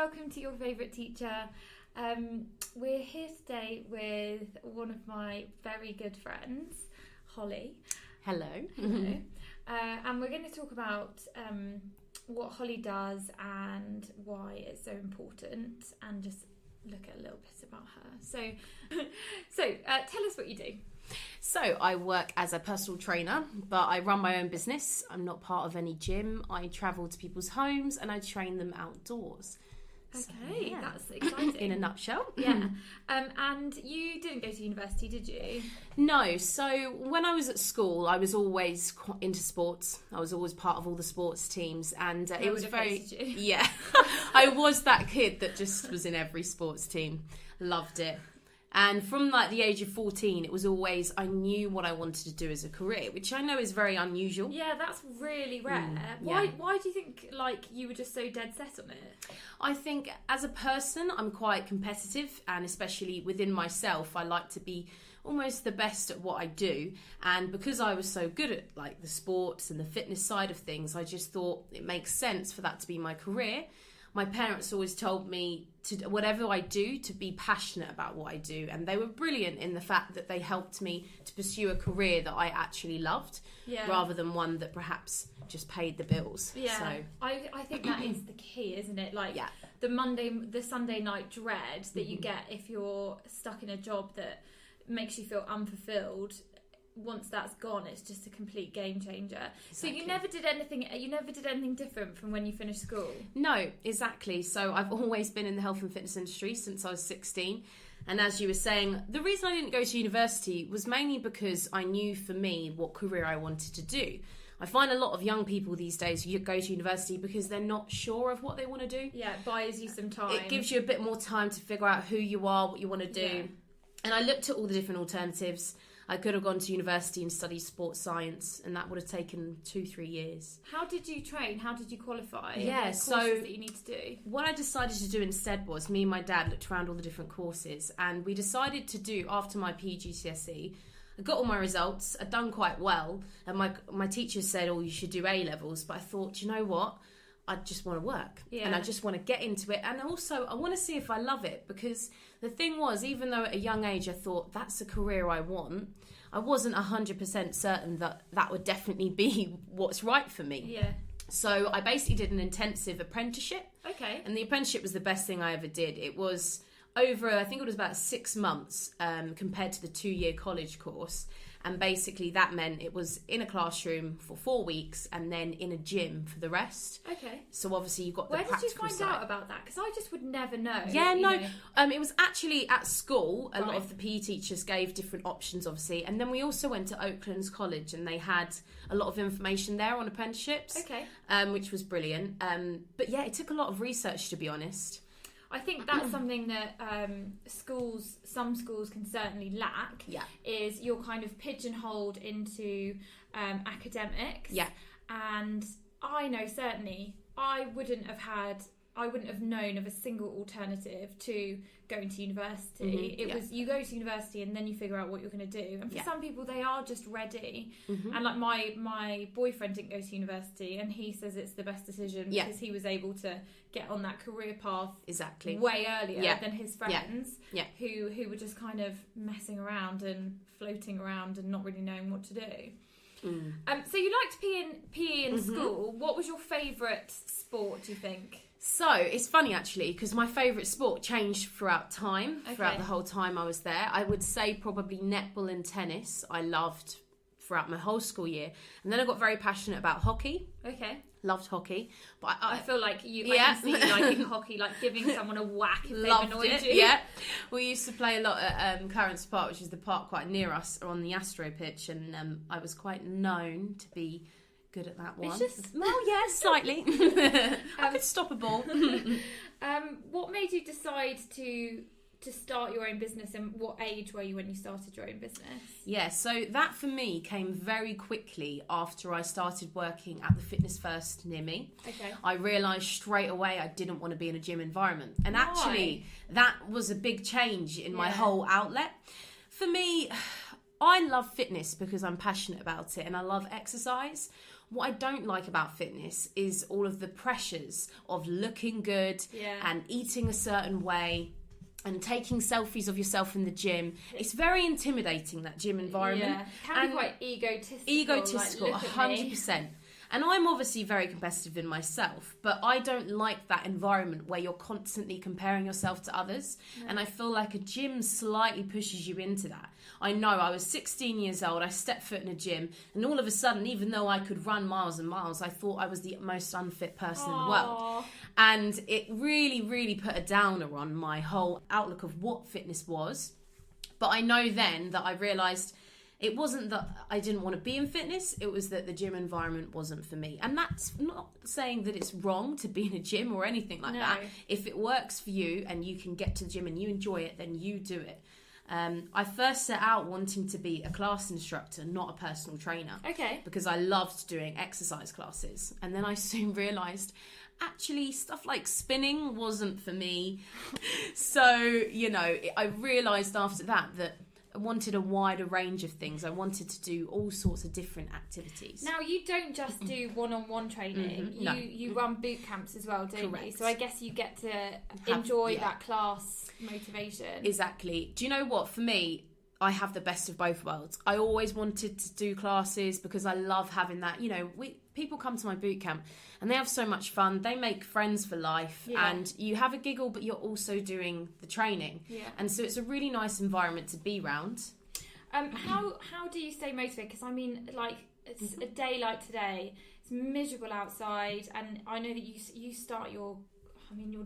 welcome to Your Favourite Teacher. We're here today with one of my very good friends, Holly. Hello. Hello. And we're going to talk about what Holly does and why it's so important, and just look at a little bit about her. So tell us what you do. So I work as a personal trainer, but I run my own business. I'm not part of any gym. I travel to people's homes and I train them outdoors. Okay, so, yeah. That's exciting. In a nutshell. Yeah. And you didn't go to university, did you? No. So when I was at school, I was always into sports. I was always part of all the sports teams, and it was very yeah. I was that kid that just was in every sports team. Loved it. And from like the age of 14, it was always, I knew what I wanted to do as a career, which I know is very unusual. Yeah, that's really rare. Yeah. Why do you think like you were just so dead set on it? I think as a person, I'm quite competitive, and especially within myself, I like to be almost the best at what I do. And because I was so good at like the sports and the fitness side of things, I just thought it makes sense for that to be my career. My parents always told me to whatever I do, to be passionate about what I do. And they were brilliant in the fact that they helped me to pursue a career that I actually loved, rather than one that perhaps just paid the bills. Yeah, so. I think that is the key, isn't it? Like the Sunday night dread that you get if you're stuck in a job that makes you feel unfulfilled. Once that's gone, it's just a complete game changer. Exactly. So you never did anything different from when you finished school? No, exactly. So I've always been in the health and fitness industry since I was 16. And as you were saying, the reason I didn't go to university was mainly because I knew for me what career I wanted to do. I find a lot of young people these days who go to university because they're not sure of what they want to do. Yeah, it buys you some time. It gives you a bit more time to figure out who you are, what you want to do. Yeah. And I looked at all the different alternatives. I could have gone to university and studied sports science, and that would have taken 2-3 years. How did you train? How did you qualify? Yeah, so that you need to do. What I decided to do instead was, me and my dad looked around all the different courses, and we decided to do, after my PGCSE, I got all my results, I'd done quite well, and my teacher said, you should do A-levels, but I thought, you know what? I just want to work, and I just want to get into it, and also I want to see if I love it, because the thing was, even though at a young age I thought that's a career I want, I wasn't 100% certain that would definitely be what's right for me. Yeah. So I basically did an intensive apprenticeship. Okay. And the apprenticeship was the best thing I ever did. It was over, I think it was about 6 months compared to the 2-year college course. And basically that meant it was in a classroom for 4 weeks and then in a gym for the rest. Okay. So obviously you've got the practical side. Where did you find out about that? Because I just would never know. Yeah, no. It was actually at school. A lot of the PE teachers gave different options, obviously. And then we also went to Oaklands College, and they had a lot of information there on apprenticeships. Okay. Which was brilliant. But yeah, it took a lot of research, to be honest. I think that's something that some schools can certainly lack. Yeah. Is you're kind of pigeonholed into academics. Yeah. And I know certainly I wouldn't have known of a single alternative to going to university. It was you go to university and then you figure out what you're going to do. And for some people, they are just ready. And like my boyfriend didn't go to university, and he says it's the best decision because he was able to get on that career path way earlier than his friends who were just kind of messing around and floating around and not really knowing what to do. So you liked PE in school. What was your favourite sport, do you think? So it's funny actually, because my favourite sport changed throughout the whole time I was there. I would say probably netball and tennis I loved throughout my whole school year, and then I got very passionate about hockey. Okay. Loved hockey, but I feel like I can see you liking hockey, like giving someone a whack if they've annoyed you. Yeah, we used to play a lot at Clarence Park, which is the park quite near us, on the Astro pitch, and I was quite known to be good at that one. It's just... Well, yeah, slightly. I could stop a ball. What made you decide to start your own business, and what age were you when you started your own business? Yeah, so that for me came very quickly after I started working at the Fitness First near me. Okay. I realised straight away I didn't want to be in a gym environment. And actually, that was a big change in my whole outlet. For me, I love fitness because I'm passionate about it and I love exercise. what I don't like about fitness is all of the pressures of looking good and eating a certain way and taking selfies of yourself in the gym. It's very intimidating, that gym environment. Yeah, it can be quite egotistical. Egotistical, like, 100%. And I'm obviously very competitive in myself, but I don't like that environment where you're constantly comparing yourself to others. No. And I feel like a gym slightly pushes you into that. I know, I was 16 years old, I stepped foot in a gym, and all of a sudden, even though I could run miles and miles, I thought I was the most unfit person in the world. And it really, really put a downer on my whole outlook of what fitness was. But I know then that I realised it wasn't that I didn't want to be in fitness, it was that the gym environment wasn't for me. And that's not saying that it's wrong to be in a gym or anything like that. If it works for you and you can get to the gym and you enjoy it, then you do it. I first set out wanting to be a class instructor, not a personal trainer. Okay. Because I loved doing exercise classes. And then I soon realised, actually, stuff like spinning wasn't for me. So, you know, I realised after that I wanted a wider range of things. I wanted to do all sorts of different activities. Now, you don't just do one-on-one training. You run boot camps as well, don't you? So I guess you get to enjoy that class motivation. Exactly. Do you know what? For me, I have the best of both worlds. I always wanted to do classes because I love having that. You know, people come to my boot camp and they have so much fun. They make friends for life and you have a giggle, but you're also doing the training. Yeah. And so it's a really nice environment to be around. How do you stay motivated? Because I mean, like, it's a day like today. It's miserable outside, and I know that you start your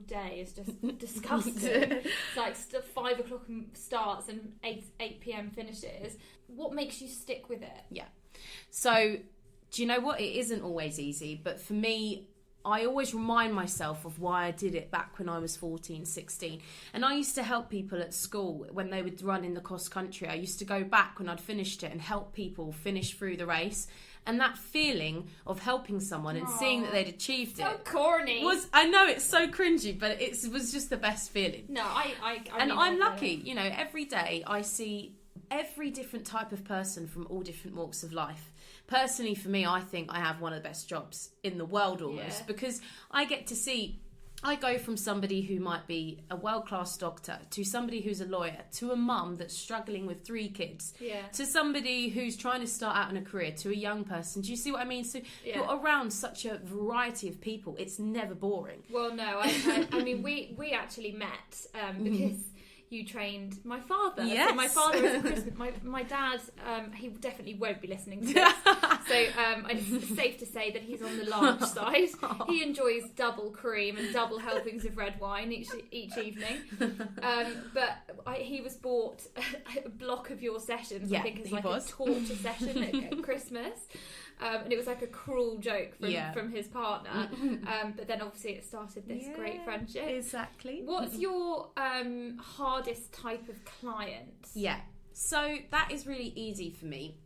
day is just disgusting. It's like 5 o'clock starts and 8 p.m. finishes. What makes you stick with it? Yeah. So, do you know what? It isn't always easy, but for me, I always remind myself of why I did it back when I was 14, 16. And I used to help people at school when they would run in the cross country. I used to go back when I'd finished it and help people finish through the race. And that feeling of helping someone and seeing that they'd achieved so corny. I know it's so cringy, but it was just the best feeling. No, and I'm lucky, you know, every day I see every different type of person from all different walks of life. Personally, for me, I think I have one of the best jobs in the world almost because I get to see. I go from somebody who might be a world-class doctor to somebody who's a lawyer to a mum that's struggling with 3 kids to somebody who's trying to start out in a career to a young person. Do you see what I mean? So you're around such a variety of people. It's never boring. Well, no, I mean, we actually met because you trained my father. Yes. So my father is a Christmas. My dad, he definitely won't be listening to this. So it's safe to say that he's on the large side. He enjoys double cream and double helpings of red wine each evening. But he was bought a block of your sessions. I think it's like a torture session at Christmas. And it was like a cruel joke from his partner. But then obviously it started this great friendship. Exactly. What's your hardest type of client? Yeah. So that is really easy for me.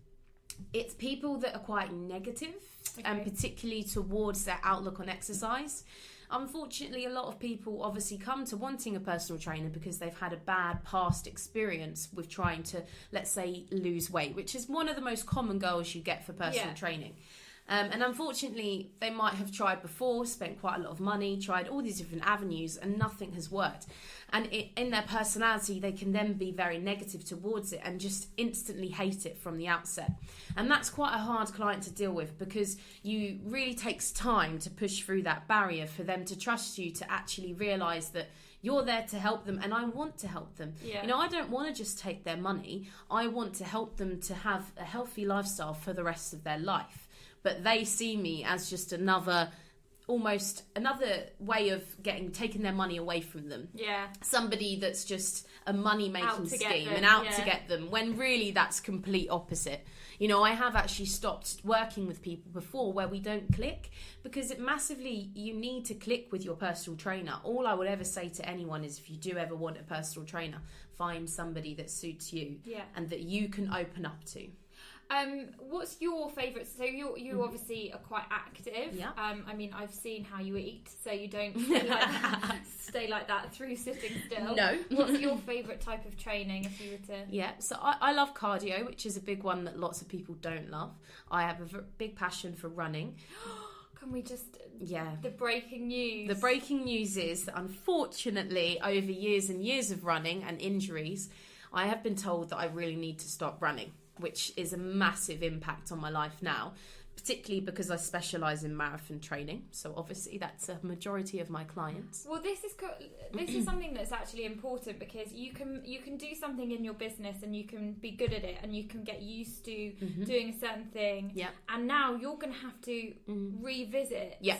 It's people that are quite negative and particularly towards their outlook on exercise. Unfortunately, a lot of people obviously come to wanting a personal trainer because they've had a bad past experience with trying to, let's say, lose weight, which is one of the most common goals you get for personal training. And unfortunately, they might have tried before, spent quite a lot of money, tried all these different avenues, and nothing has worked. And in their personality, they can then be very negative towards it and just instantly hate it from the outset. And that's quite a hard client to deal with because you really takes time to push through that barrier for them to trust you to actually realise that you're there to help them, and I want to help them. You know, I don't want to just take their money. I want to help them to have a healthy lifestyle for the rest of their life. But they see me as just another way of taking their money away from them. Yeah. Somebody that's just a money-making scheme and out to get them, when really that's complete opposite. You know, I have actually stopped working with people before where we don't click because you need to click with your personal trainer. All I would ever say to anyone is if you do ever want a personal trainer, find somebody that suits you and that you can open up to. What's your favourite? So you obviously are quite active. Yeah. I mean, I've seen how you eat, so you don't stay like that through sitting still. No. What's your favourite type of training if you were to? Yeah, so I love cardio, which is a big one that lots of people don't love. I have a big passion for running. Can we just... Yeah. The breaking news. The breaking news is that unfortunately, over years and years of running and injuries, I have been told that I really need to stop running, which is a massive impact on my life now, particularly because I specialise in marathon training. So obviously that's a majority of my clients. Well, this is something that's actually important, because you can do something in your business and you can be good at it and you can get used to doing a certain thing. Yeah. And now you're going to have to revisit. Yeah.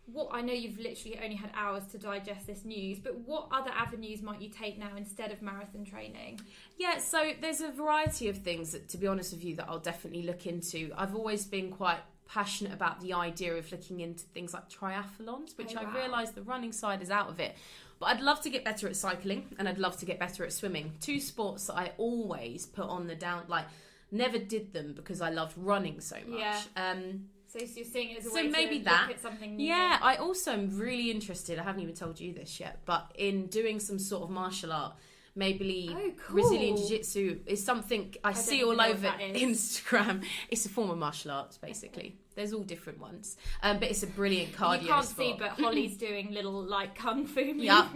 What I know you've literally only had hours to digest this news, but what other avenues might you take now instead of marathon training? Yeah, so there's a variety of things that, to be honest with you, that I'll definitely look into. I've always been quite passionate about the idea of looking into things like triathlons, which I realise the running side is out of it. But I'd love to get better at cycling and I'd love to get better at swimming. Two sports that I always put on the down, like never did them because I loved running so much. Yeah. So you're seeing it as a way maybe to that. look at something new. Yeah, I also am really interested, I haven't even told you this yet, but in doing some sort of martial art. Maybe Brazilian Jiu-Jitsu is something I see all over Instagram. It's a form of martial arts, basically. There's all different ones. But it's a brilliant cardio You can't sport. see, but Holly's doing little, like, kung fu movements. Yep.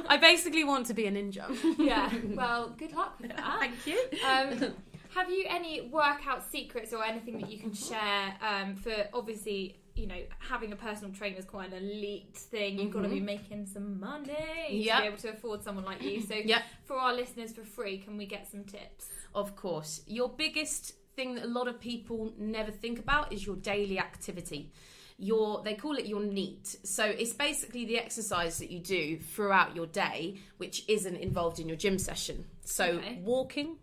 I basically want to be a ninja. Yeah, well, good luck with that. Thank you. Have you any workout secrets or anything that you can share for, obviously, you know, having a personal trainer is quite an elite thing. You've got to be making some money to be able to afford someone like you. So for our listeners, for free, can we get some tips? Of course. Your biggest thing that a lot of people never think about is your daily activity. They call it your NEAT. So it's basically the exercise that you do throughout your day, which isn't involved in your gym session. So walking,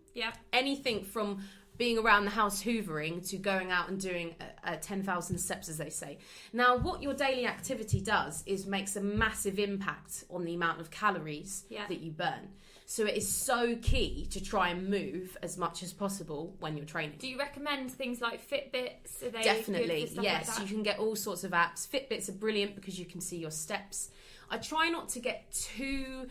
anything from being around the house hoovering to going out and doing 10,000 steps, as they say. Now, what your daily activity does is makes a massive impact on the amount of calories that you burn. So it is so key to try and move as much as possible when you're training. Do you recommend things like Fitbits? Are they Definitely, good for stuff yes. like that? You can get all sorts of apps. Fitbits are brilliant because you can see your steps. I try not to get too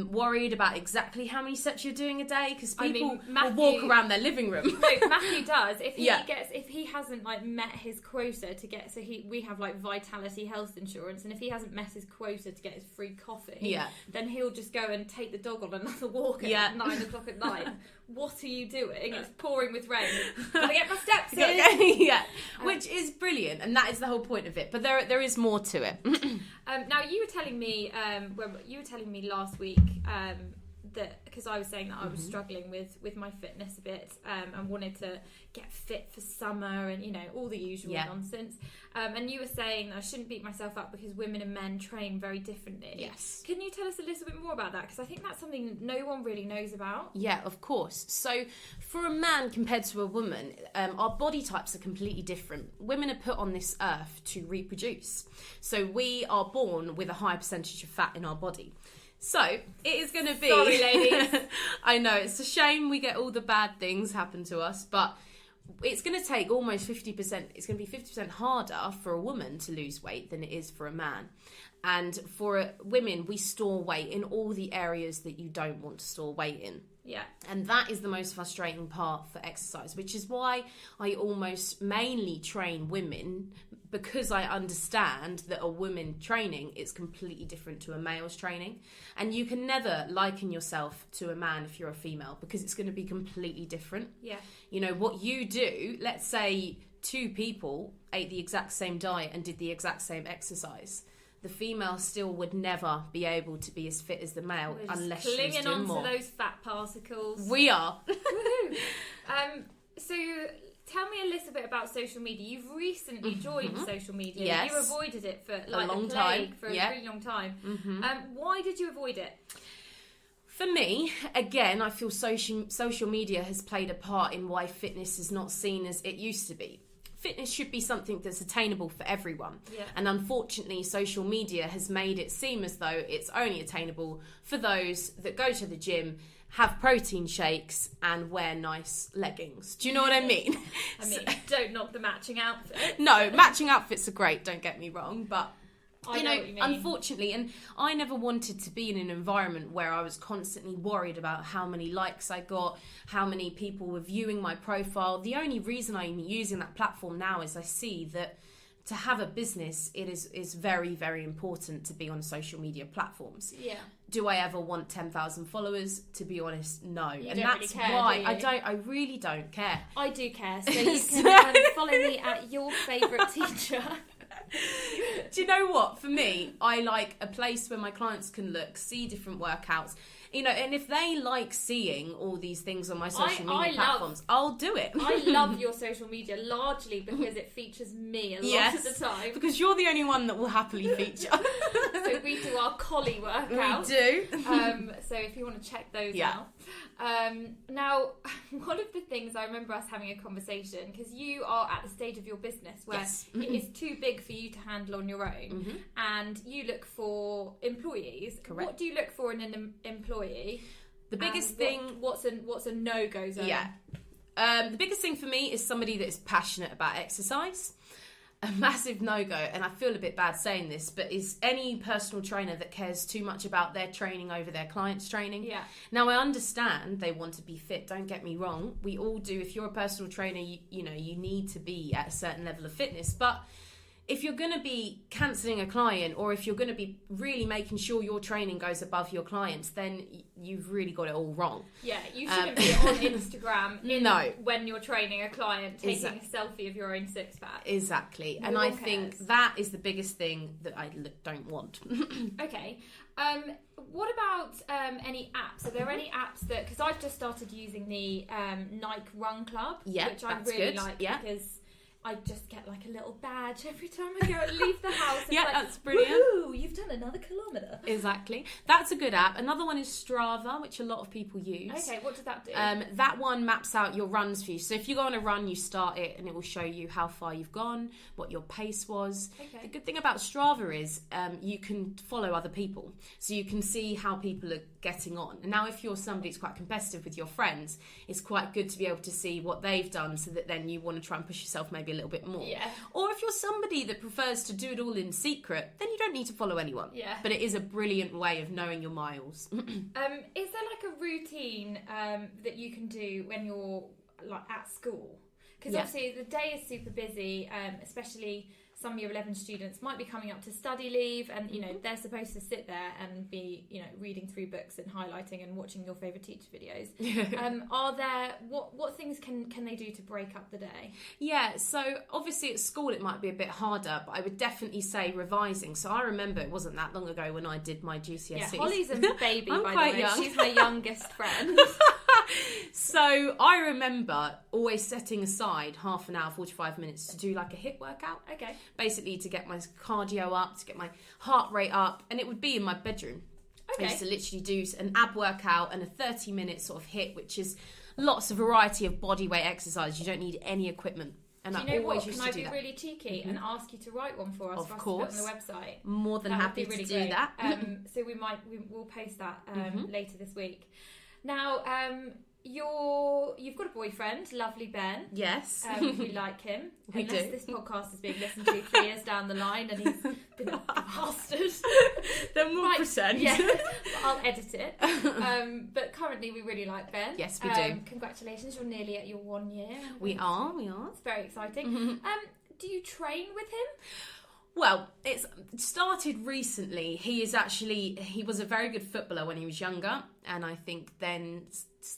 worried about exactly how many steps you're doing a day, because people will walk around their living room. No, Matthew does. If he hasn't like met his quota to get, we have like Vitality Health Insurance, and if he hasn't met his quota to get his free coffee, then he'll just go and take the dog on another walk at 9 o'clock at night. What are you doing? It's pouring with rain. Gotta get my steps in. Which is brilliant, and that is the whole point of it. But there is more to it. Now you were telling me last week that, because I was saying that I was struggling with my fitness a bit and wanted to get fit for summer and, you know, all the usual nonsense. And you were saying that I shouldn't beat myself up because women and men train very differently. Yes. Can you tell us a little bit more about that? Because I think that's something no one really knows about. Yeah, of course. So for a man compared to a woman, our body types are completely different. Women are put on this earth to reproduce. So we are born with a high percentage of fat in our body. So it is going to be... Sorry, ladies. I know, it's a shame we get all the bad things happen to us, but it's going to take almost 50%. It's going to be 50% harder for a woman to lose weight than it is for a man. And for women, we store weight in all the areas that you don't want to store weight in. Yeah. And that is the most frustrating part for exercise, which is why I almost mainly train women, because I understand that a woman training is completely different to a male's training. And you can never liken yourself to a man if you're a female, because it's going to be completely different. Yeah. You know, what you do, let's say 2 people ate the exact same diet and did the exact same exercise. The female still would never be able to be as fit as the male unless she's doing more. Clinging onto those fat particles. We are. So tell me a little bit about social media. You've recently joined social media. Yes. You avoided it for like a long the time. plague for a really long time. Why did you avoid it? For me, again, I feel social media has played a part in why fitness is not seen as it used to be. Fitness should be something that's attainable for everyone. Yeah. And unfortunately, social media has made it seem as though it's only attainable for those that go to the gym, have protein shakes and wear nice leggings. Do you know what I mean? I mean, don't knock the matching outfit. No, matching outfits are great, don't get me wrong, but I know what you mean. Unfortunately, and I never wanted to be in an environment where I was constantly worried about how many likes I got, how many people were viewing my profile. The only reason I'm using that platform now is I see that to have a business, it is very, very important to be on social media platforms. Yeah. Do I ever want 10,000 followers? To be honest, no. And that's really care, why I really don't care. I do care. So you can follow me at your favourite teacher. Do you know what? For me, I like a place where my clients can look, see different workouts. You know, and if they like seeing all these things on my social media platforms, I'll do it. I love your social media largely because it features me a lot of the time. Because you're the only one that will happily feature. So we do our collie workouts. We do. So if you want to check those out. Now, one of the things I remember us having a conversation, because you are at the stage of your business where it is too big for you to handle on your own, and you look for employees. Correct. What do you look for in an employee? The biggest thing... What's a no-go zone? Yeah. The biggest thing for me is somebody that is passionate about exercise. A massive no-go, and I feel a bit bad saying this, but is any personal trainer that cares too much about their training over their clients' training. Yeah. Now, I understand they want to be fit, don't get me wrong. We all do. If you're a personal trainer, you know, you need to be at a certain level of fitness, but if you're going to be cancelling a client, or if you're going to be really making sure your training goes above your clients, then you've really got it all wrong. Yeah, you shouldn't be on Instagram when you're training a client taking a selfie of your own six-pack. Exactly. And I think that is the biggest thing that I don't want. Okay. What about any apps? Are there any apps that... Because I've just started using the Nike Run Club, which I really like because... I just get like a little badge every time I go and leave the house. It's like, that's brilliant. Woohoo, you've done another kilometre. Exactly. That's a good app. Another one is Strava, which a lot of people use. Okay, what does that do? That one maps out your runs for you. So if you go on a run, you start it and it will show you how far you've gone, what your pace was. Okay. The good thing about Strava is you can follow other people. So you can see how people are getting on. And now if you're somebody who's quite competitive with your friends, it's quite good to be able to see what they've done so that then you want to try and push yourself maybe a little bit more. Yeah. Or if you're somebody that prefers to do it all in secret, then you don't need to follow anyone. Yeah. But it is a brilliant way of knowing your miles. Is there like a routine that you can do when you're like at school? Because obviously the day is super busy, especially some year 11 students might be coming up to study leave, and you know they're supposed to sit there and be, you know, reading through books and highlighting and watching your favourite teacher videos. Are there what things can they do to break up the day? Yeah, so obviously at school it might be a bit harder, but I would definitely say revising. So I remember it wasn't that long ago when I did my GCSEs. Yeah, Holly's a baby, by the way. Young. She's my youngest friend. So I remember always setting aside half an hour, 45 minutes to do like a HIIT workout. Okay. Basically to get my cardio up, to get my heart rate up, and it would be in my bedroom. Okay. I used to literally do an ab workout and a 30-minute sort of HIIT, which is lots of variety of body weight exercise. You don't need any equipment. And do you know what? Can I be really cheeky and ask you to write one for us? Of course. To put on the website. More than happy to do that. So we'll post that later this week. Now, you've got a boyfriend, lovely Ben. Yes. You like him. We Unless do. this podcast is being listened to 3 years down the line and he's been a bastard. Then we'll pretend. Yeah, I'll edit it. But currently we really like Ben. Yes, we do. Congratulations, you're nearly at your 1 year. We are. It's very exciting. Do you train with him? Well, it's started recently. He was a very good footballer when he was younger, and I think then,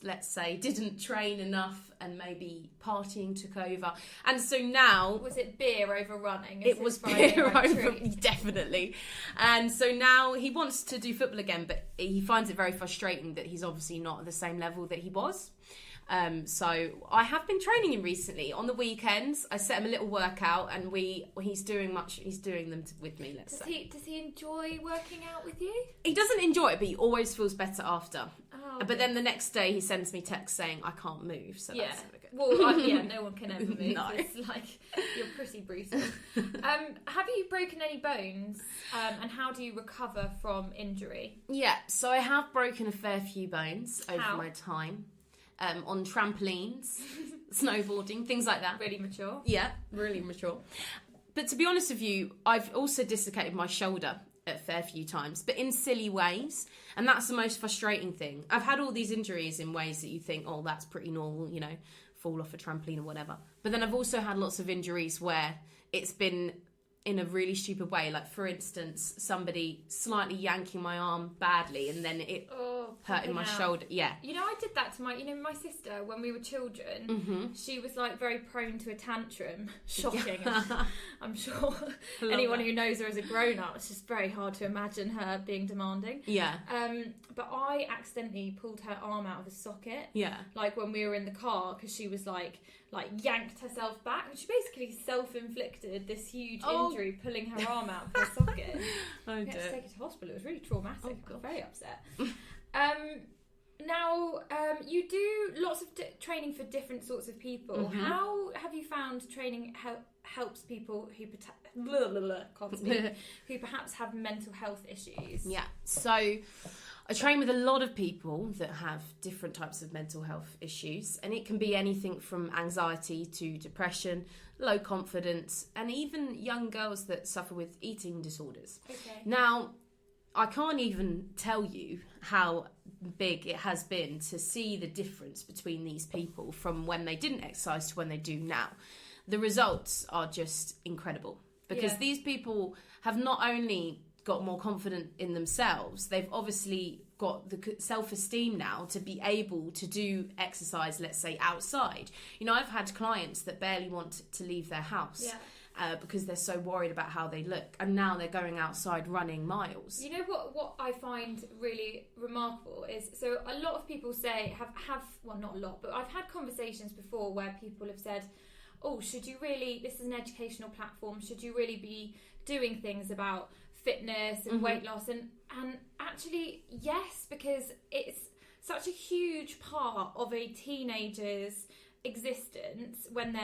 let's say, didn't train enough and maybe partying took over. And so now... Was it beer over running? It was beer over, definitely. And so now he wants to do football again, but he finds it very frustrating that he's obviously not at the same level that he was. So I have been training him recently on the weekends. I set him a little workout, and he's doing them with me. Does he enjoy working out with you? He doesn't enjoy it, but he always feels better after. But then the next day he sends me text saying I can't move. So that's never good. Well, no one can ever move. No. It's like you're pretty brutal. Have you broken any bones? And how do you recover from injury? Yeah, so I have broken a fair few bones over my time. On trampolines, snowboarding, things like that. Really mature. Yeah, really mature. But to be honest with you, I've also dislocated my shoulder a fair few times, but in silly ways. And that's the most frustrating thing. I've had all these injuries in ways that you think, oh, that's pretty normal, fall off a trampoline or whatever. But then I've also had lots of injuries where it's been in a really stupid way. Like, for instance, somebody slightly yanking my arm badly and then it hurting my shoulder. Yeah. I did that to my sister when we were children. Mm-hmm. She was like very prone to a tantrum. Shocking. I'm sure anyone who knows her as a grown-up, it's just very hard to imagine her being demanding. Yeah. But I accidentally pulled her arm out of a socket. Yeah. Like when we were in the car, because she was like yanked herself back, and she basically self-inflicted this huge injury, pulling her arm out of her socket. We had to take her to hospital. It was really traumatic. I got very upset. Now, you do lots of training for different sorts of people. Mm-hmm. How have you found training helps people who who perhaps have mental health issues? Yeah, so I train with a lot of people that have different types of mental health issues, and it can be anything from anxiety to depression, low confidence, and even young girls that suffer with eating disorders. Okay. Now, I can't even tell you how big it has been to see the difference between these people from when they didn't exercise to when they do now. The results are just incredible, because these people have not only got more confident in themselves, they've obviously got the self-esteem now to be able to do exercise, let's say, outside. I've had clients that barely want to leave their house. Yeah. Because they're so worried about how they look, and now they're going outside running miles. You know what I find really remarkable is, so a lot of people say have well, not a lot, but I've had conversations before where people have said, oh, should you really, this is an educational platform, should you really be doing things about fitness and weight loss? And actually yes, because it's such a huge part of a teenager's existence when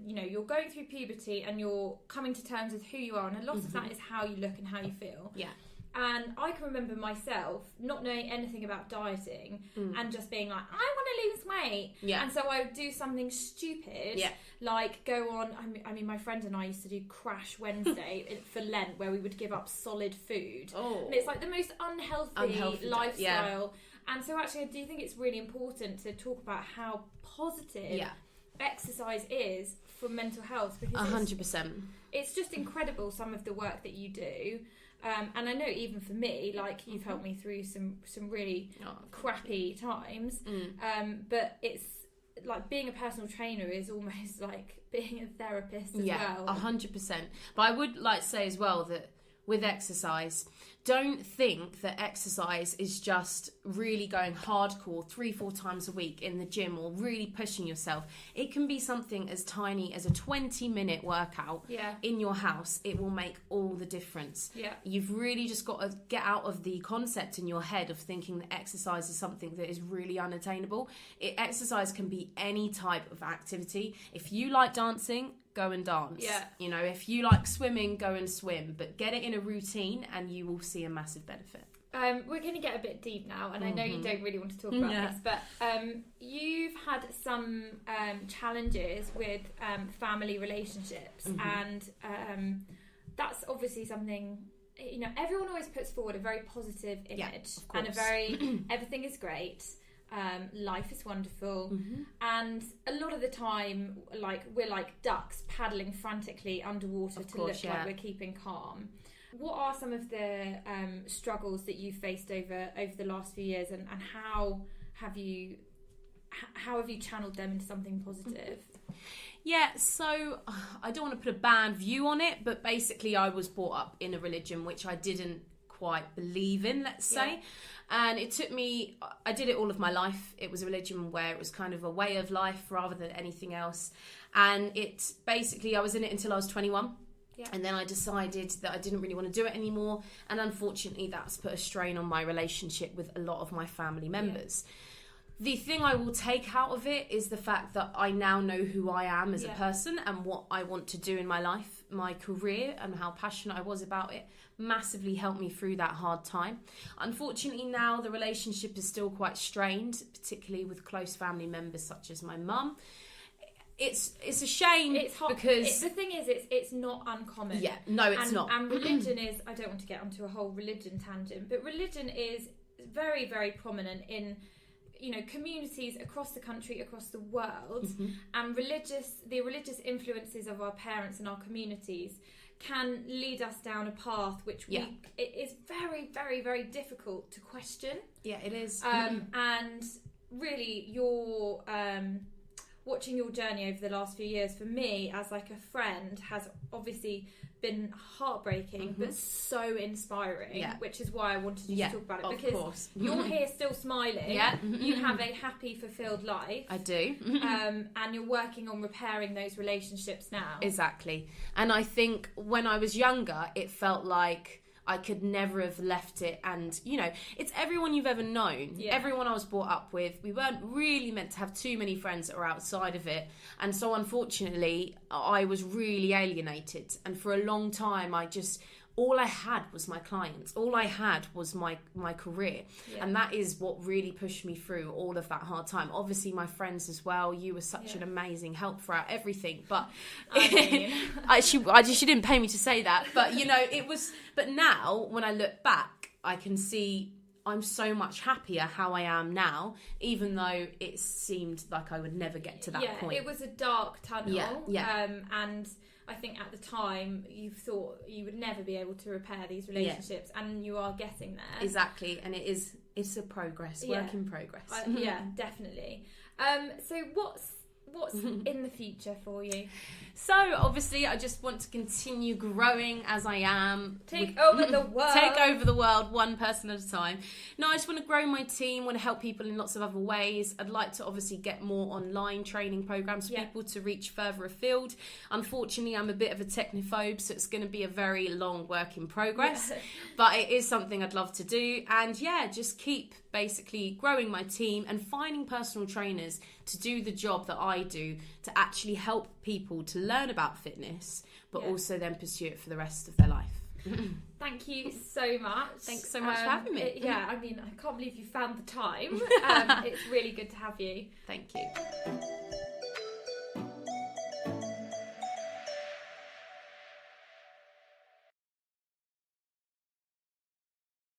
you're going through puberty and you're coming to terms with who you are, and a lot of that is how you look and how you feel. Yeah. And I can remember myself not knowing anything about dieting and just being like, I want to lose weight. Yeah. And so I would do something stupid, like go on. I mean, my friend and I used to do Crash Wednesday for Lent, where we would give up solid food. Oh. And it's like the most unhealthy lifestyle. Yeah. And so actually I do think it's really important to talk about how positive exercise is for mental health, because 100%. It's just incredible, some of the work that you do. And I know even for me, like, you've helped me through some really crappy times. But it's like being a personal trainer is almost like being a therapist as well. Yeah, 100%. But I would like to say as well that with exercise, don't think that exercise is just really going hardcore 3-4 times a week in the gym or really pushing yourself. It can be something as tiny as a 20-minute workout in your house. It will make all the difference. Yeah. You've really just got to get out of the concept in your head of thinking that exercise is something that is really unattainable. Exercise can be any type of activity. If you like dancing, go and dance. Yeah. If you like swimming, go and swim, but get it in a routine and you will see a massive benefit. We're going to get a bit deep now, and I know you don't really want to talk about this, but you've had some challenges with family relationships, and that's obviously something, everyone always puts forward a very positive image and a very everything is great. Life is wonderful, and a lot of the time, like, we're like ducks paddling frantically underwater look like we're keeping calm. What are some of the struggles that you've faced over the last few years, and how have you channeled them into something positive? Yeah, so I don't want to put a bad view on it, but basically I was brought up in a religion which I didn't quite believe in, let's say. And it took me, I did it all of my life. It was a religion where it was kind of a way of life rather than anything else. And it basically, I was in it until I was 21. Yeah. And then I decided that I didn't really want to do it anymore. And unfortunately, that's put a strain on my relationship with a lot of my family members. The thing I will take out of it is the fact that I now know who I am as a person and what I want to do in my life, my career, and how passionate I was about it. Massively helped me through that hard time. Unfortunately, now the relationship is still quite strained, particularly with close family members such as my mum. It's a shame because the thing is it's not uncommon. Yeah, no, it's not. And religion is, I don't want to get onto a whole religion tangent, but religion is very, very prominent in, you know, communities across the country, across the world. And the religious influences of our parents and our communities can lead us down a path which it is very, very, very difficult to question. Yeah, it is. And really, your watching your journey over the last few years, for me as like a friend, has obviously been heartbreaking but so inspiring, which is why I wanted you to talk about it, because you're here still smiling. You have a happy, fulfilled life. I do. And you're working on repairing those relationships now. Exactly. And I think when I was younger, it felt like I could never have left it. And, you know, it's everyone you've ever known. Everyone I was brought up with. We weren't really meant to have too many friends that were outside of it. And so, unfortunately, I was really alienated. And for a long time, all I had was my clients. All I had was my career. And that is what really pushed me through all of that hard time. Obviously, my friends as well. You were such an amazing help throughout everything. But she didn't pay me to say that. But, you know, it was... But now, when I look back, I can see I'm so much happier how I am now, even though it seemed like I would never get to that point. It was a dark tunnel. And I think at the time you thought you would never be able to repair these relationships, and you are getting there. Exactly, and it's a progress, work in progress. Definitely. So what's in the future for you? So obviously I just want to continue growing as I am. Take over the world. Take over the world, one person at a time. No, I just want to grow my team, want to help people in lots of other ways. I'd like to obviously get more online training programs for people to reach further afield. Unfortunately, I'm a bit of a technophobe, so it's going to be a very long work in progress. But it is something I'd love to do. And just keep basically growing my team and finding personal trainers to do the job that I do, to actually help people to learn about fitness, but also then pursue it for the rest of their life. Thank you so much. Thanks so much for having me. I mean, I can't believe you found the time. It's really good to have you. Thank you.